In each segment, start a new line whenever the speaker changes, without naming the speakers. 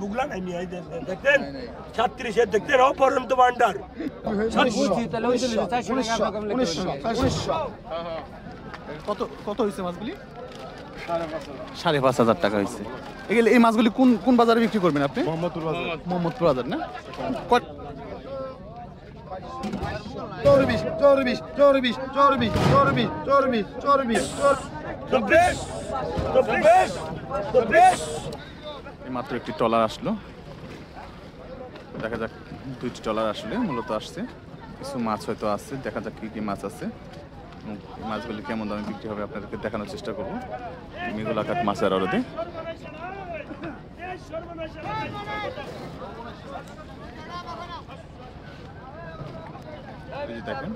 বুগলা নাই মিয়া দেখতেন 36 এর দেখতেন অপরন্ত ভান্ডার
কত কত হয়েছে মাছগুলি? 5,500 টাকা হয়েছে। এগুলো এই মাছগুলি কোন কোন বাজারে বিক্রি করবেন আপনি? মোহাম্মদপুর বাজার না? মাত্র একটি ট্রলার আসলো, দেখা যাক। 2টি ট্রলার আসলে মূলত আসছে, কিছু মাছ হয়তো আছে, দেখা যাক কি কি মাছ আছে, মাছগুলি কেমন দামে বিক্রি হবে আপনাদেরকে দেখানোর চেষ্টা করবো। মেঘলাঘাট মাছের আড়তে দেখেন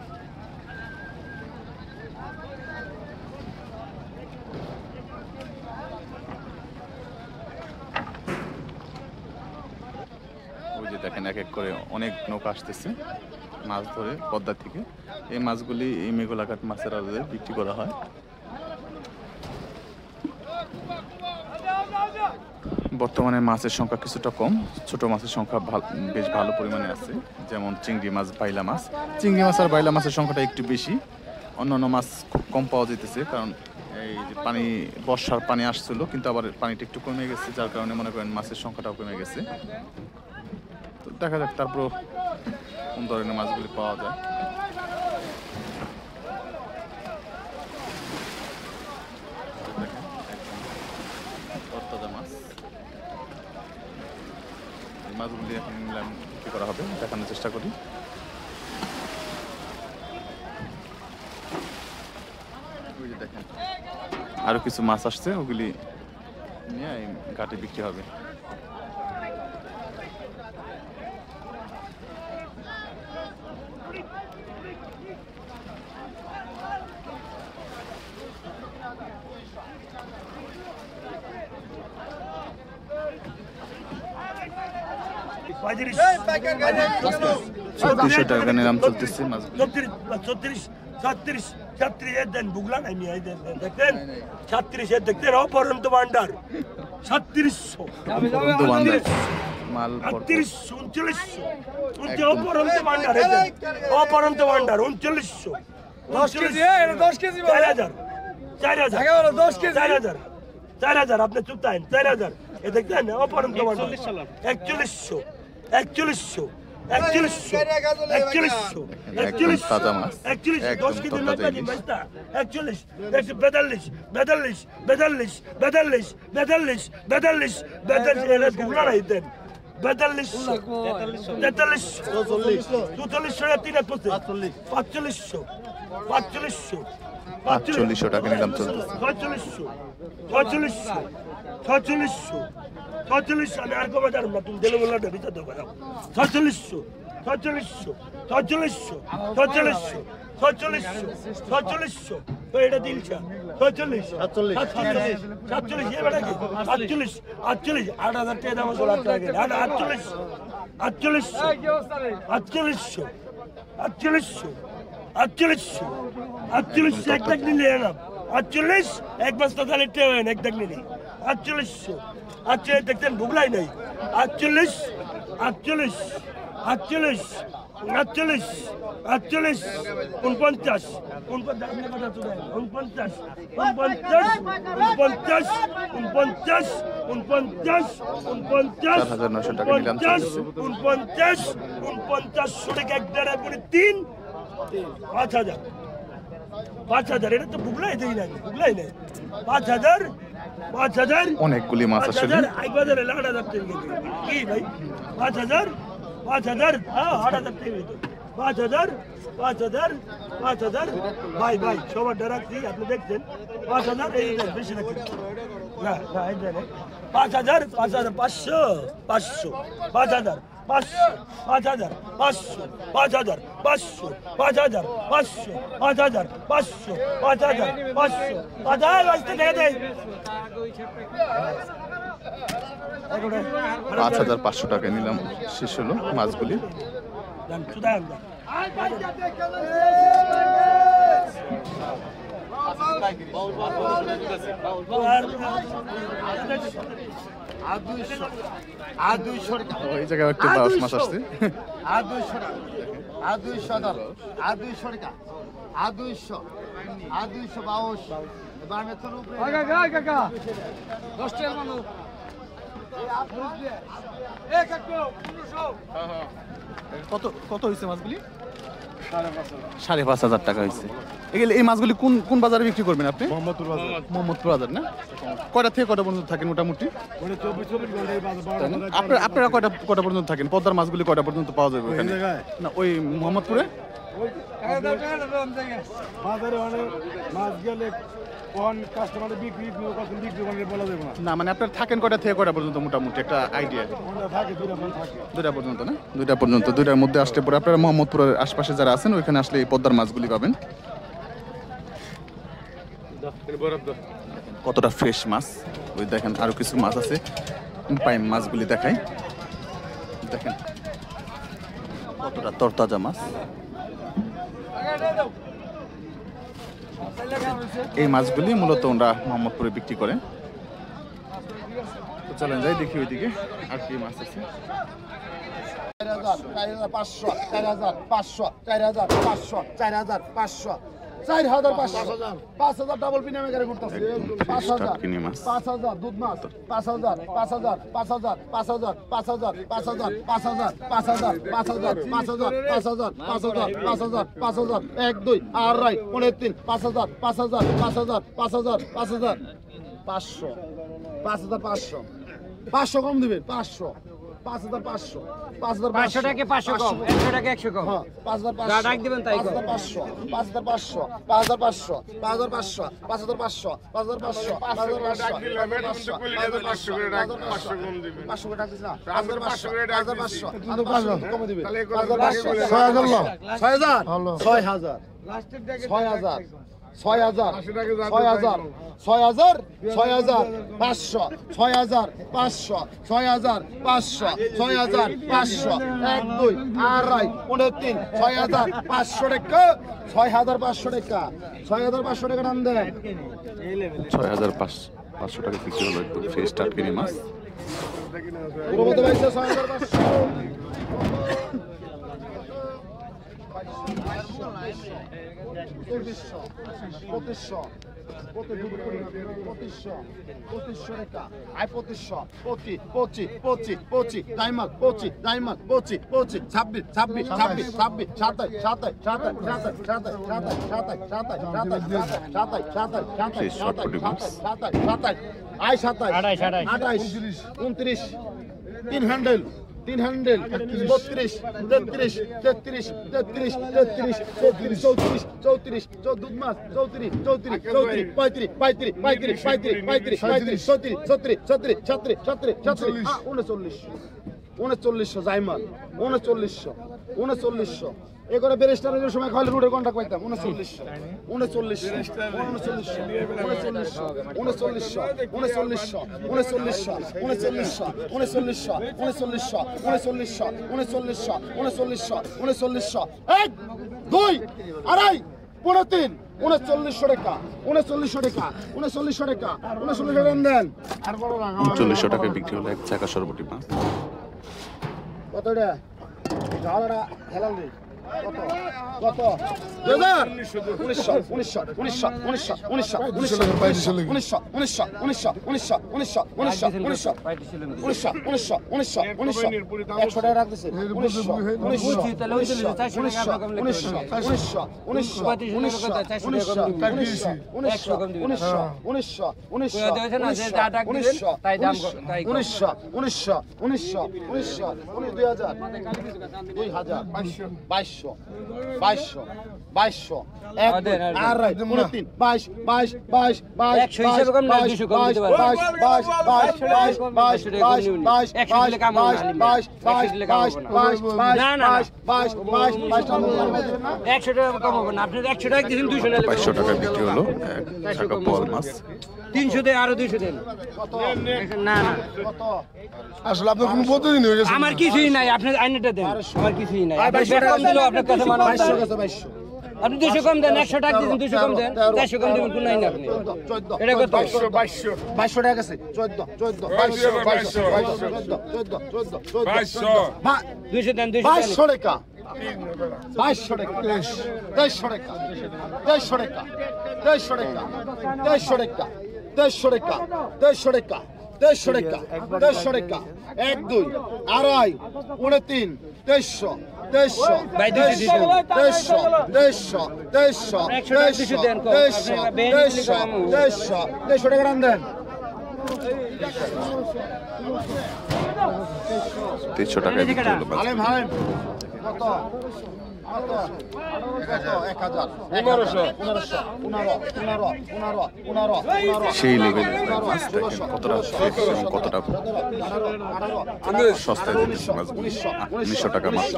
ওই যে দেখেন এক এক করে অনেক নৌকা আসতেছে মাছ ধরে পদ্মা থেকে। এই মাছগুলি এই মেঘলাঘাট মাছের আড়তে বিক্রি করা হয়। বর্তমানে মাছের সংখ্যা কিছুটা কম, ছোট মাছের সংখ্যা বেশ ভালো পরিমাণে আছে, যেমন চিংড়ি মাছ, বাইলা মাছ। চিংড়ি মাছ আর বাইলা মাছের সংখ্যাটা একটু বেশি, অন্যান্য মাছ খুব কম পাওয়া যেতেছে, কারণ এই যে পানি, বর্ষার পানি আসছিল, কিন্তু আবার পানিটা একটু কমে গেছে, যার কারণে মনে করেন মাছের সংখ্যাটাও কমে গেছে। তো দেখা যাক তারপর কোন ধরনের মাছগুলি পাওয়া যায়। মাছগুলি এখন কি করা হবে দেখানোর চেষ্টা করি। দেখেন আরো কিছু মাছ আসছে, ওগুলি নিয়ে ঘাটে বিক্রি হবে।
$36
টাকা নিলাম চলতেছে মাছ।
36 এর দেন বুগলা নাই মিয়া দেখতেন 36 এর দেখতেন অপরন্ত ভান্ডার 3600
মাল
3900 অপরন্ত ভান্ডার, অপরন্ত ভান্ডার 3900 10 কেজি 10 কেজি 4000 4000 আপনি চুপ থাকেন 4000 এ দেখতেন অপরন্ত ভান্ডার 4100 4100
$45 টাকা নিলাম চলতেছে।
46 আমি আর কমে যাবো না, তুমি দিলে বললাম ভিতর দেবো 46 এটা দিলছা 47 এবার কি 48 8,000 টাকা দাম আছে 48 এক টাক নিলে এলাম 48 এক বস্তা তাহলে টেন এক টাক নিলি 48 দেখতেন বুগলাই নাই 48 49 5,000 এটা তো বুগলাই দেই নাই, বুগলাই নাই 5,000
অনেকগুলি মাছ আসলে
বাজারে 8,000 টাকা কি ভাই 5,000 হ্যাঁ 8,000 টাকা 5,000 ভাই সবার ডারাচ্ছি আপনি দেখছেন 5,000 এই বেশি নাকি না এই দেন 5,000 5,500 5,000
5,500 টাকা নিলাম। শেষ হলো মাছগুলি।
আর 200 আর 200 টাকা
এই জায়গায় একটা বাউস মাছ আসছে
আর 200 টাকা আর 200 দাম আর 200 টাকা আর 200 আর 200 বাউস এবার মেথর উপরে কাকা 10 টাকা মানুষ
কত কত হয়েছে মাছগুলি 5,500 টাকা হয়েছে এগুলো এই মাছগুলি কোন কোন বাজারে বিক্রি করবেন আপনি মোহাম্মদপুর বাজার না কয়টা থেকে কয়টা পর্যন্ত থাকেন মোটামুটি আপনারা কয়টা কয়টা পর্যন্ত থাকেন পদ্মার মাছগুলি কয়টা পর্যন্ত পাওয়া যাবে ওখানে না ওই মোহাম্মদপুরে
বাজারে অনেক মাছ গেলে কোন কাস্টমার বিক্রি করে বলা যাবে না
না মানে আপনারা থাকেন কয়টা থেকে কয়টা পর্যন্ত মোটামুটি একটা আইডিয়া
থাকে থাকে
2টা পর্যন্ত না 2টা পর্যন্ত 2টার মধ্যে আসলে পরে আপনারা মোহাম্মদপুরের আশপাশে যারা আছেন ওইখানে আসলে এই পদ্মার মাছগুলি পাবেন কতটা ফ্রেশ মাছ ওই দেখেন আরো কিছু মাছ আছে পাইম মাছগুলি দেখাই দেখেন কতটা তরতাজা মাছ এই মাছগুলি মূলত ওরা মোহাম্মদপুরে বিক্রি করে তো চলেন যাই দেখি ওইদিকে আর কি মাছ আছে
4,500 4,500 4,500 4,500 4,500 ডাবল পিনামে গাড়ি করতেছে 5,000 দুধ মাছ 5,000 5,000 5,000 5,000 5,000 5,000 5,000 5,000 5,000 5,000 5,000 5,000 5,000 1 2 আড়াই 3 5,000 5,000 5,000 5,000 5,000 500 5,500 500 কম দিবেন 500 5,500 5,500 টাকা 500 কম 100 টাকা 100 কম হ্যাঁ 5,500 ডাক দিবেন তাই 5,500 5,500 5,500 5,500 5,500 5,500 5,500 করে ডাক 500 কম দিবেন 500 করে ডাক দিছ না 5,500 করে ডাক 5,500 কিন্তু 500 কম দিবেন 6,000 6,000 লাস্টের টাকা 6,000 6,000 6,000 6,000 6,000 500 6,000 500 6,000 500 6,000 500 1 2 আড়াই 3 6,000 500 টাকা 6,500 টাকা 6,500 টাকা নাম দেন
6,500 টাকা বিক্রি হলো একদম ফ্রেশ টাটকিনি মাছ
পুরো মতো ভাইছে 6,500 2500 টাকা আই 2500 ডাইমাল 25 26 27 27 আই 27 29 তিন হ্যান্ডেল 33 33 33 33 33 34 34 দুধ মাছ 34 34 34 35 35 35 35 37 37 39 জাইমাল 39 এগুলো বেরেস্টারের সময় খালি রুটের কন্টাক্ট পাইতাম 39 এক দুই আড়াই 3 3900 টাকা 3900 টাকা 3900 টাকা 3900 টাকা দেন আর বড় না
3900 টাকায় বিক্রি হলো এক চাকা সরবটি মাছ
কতটা ঝালটা হেলাল দেই কত 2200 এক আড়াই 3 22 22 22 22 100 হিসাবে কম না 200 কম দিতে পারবে 100 টাকা কম হবে না আপনি 100 টাকা দিবেন 200 টাকা
500 টাকা বিক্রি হলো এক চাকা বল মাছ
300 দেন আরো 200 দেন না না কত
আসলে আপনার কোনো পদ্ধতি নেই
আমার কিছুই নাই আপনি আইনেটা দেন আমার কিছুই নাই আপনি কম দিলো আপনার কাছে 2200 কাছে 2200
আপনি 200 কম দেন, 100 টাকা দিন, 200 কম দেন, 400 কম দিবেন কোন নাই না আপনি।
14
এটা কত?
2200 টাকা আছে 14
200 দেন, 200 দেন।
2200 টাকা 2200 টাকা 2300 টাকা 2300 টাকা 2300 টাকা 2300 টাকা 2300 টাকা 2300 টাকা 2300 টাকা 2300 টাকা 1 2 আড়াই 23 2300 2300
ভাই 200 দিবেন।
2300 2300 2300
200 দেন কম।
2300 টাকা রান দেন
300 টাকায় বিক্রি হলো মাছ।
হালিম হালিম কত কত 1000 1500
সেই লেভেলের মাছ দেখেন কতটা ফ্রেশ এবং কতটা সস্তায় দিচ্ছে মাছ 1900 টাকা মাত্র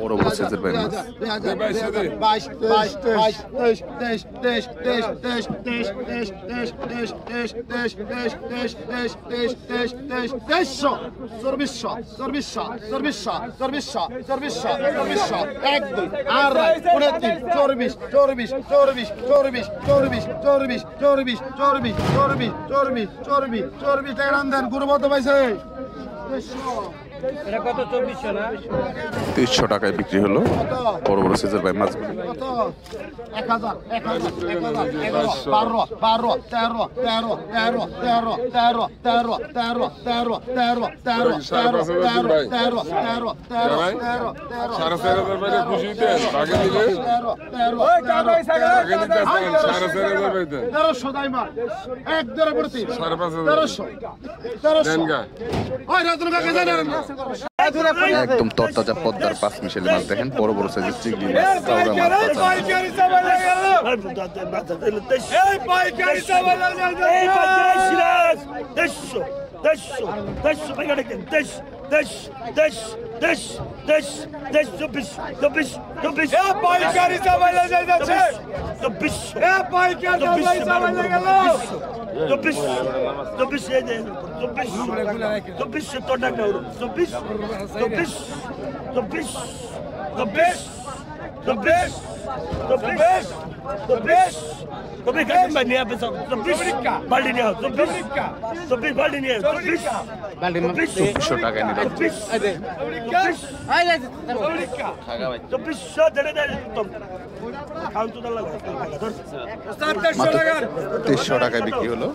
বড় বড় সাইজের ভাই মাছ
24 টাকা রান দেন গুরু মতো পাইছে
এটা কত? 2400 না?
300 টাকায় বিক্রি হলো বড় বড় সাইজের ভাই মাছগুলো।
কত 1000 11 12 12 13 13 13 13 13 13 13 13 13
একদম তরতাজা পদ্মার 5 মিশালি মাছ দেখেন বড় বড় সাইজের চিংড়ি মাছ চাওড়া মাছ টাকায় নিলাম। 300 টাকায় বিক্রি হলো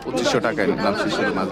পঁচিশশো টাকায় নিলাম শিশুর মাছ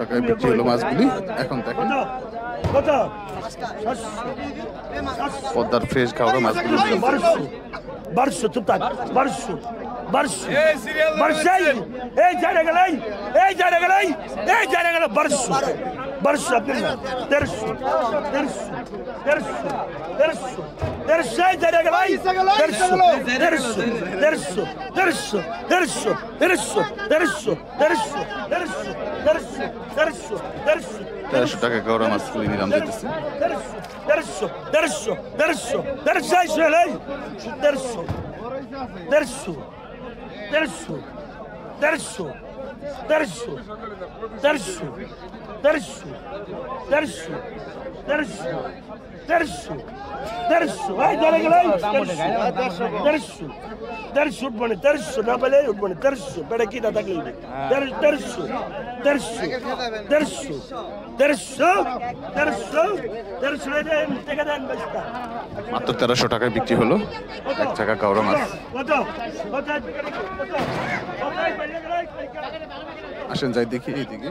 টাকায় বিক্রি হলো মাছগুলি। এখন দেখেন পদ্মার ফ্রেশ খাওয়া মাছগুলি
1200 আপনার না 1300
1300 টাকা গৌরা মাছ কিনে নিলাম যেতেছে। মাত্র 1300 টাকায় বিক্রি হলো এক টাকা গৌরা মাছ। আসেন যাই দেখি এইদিকে।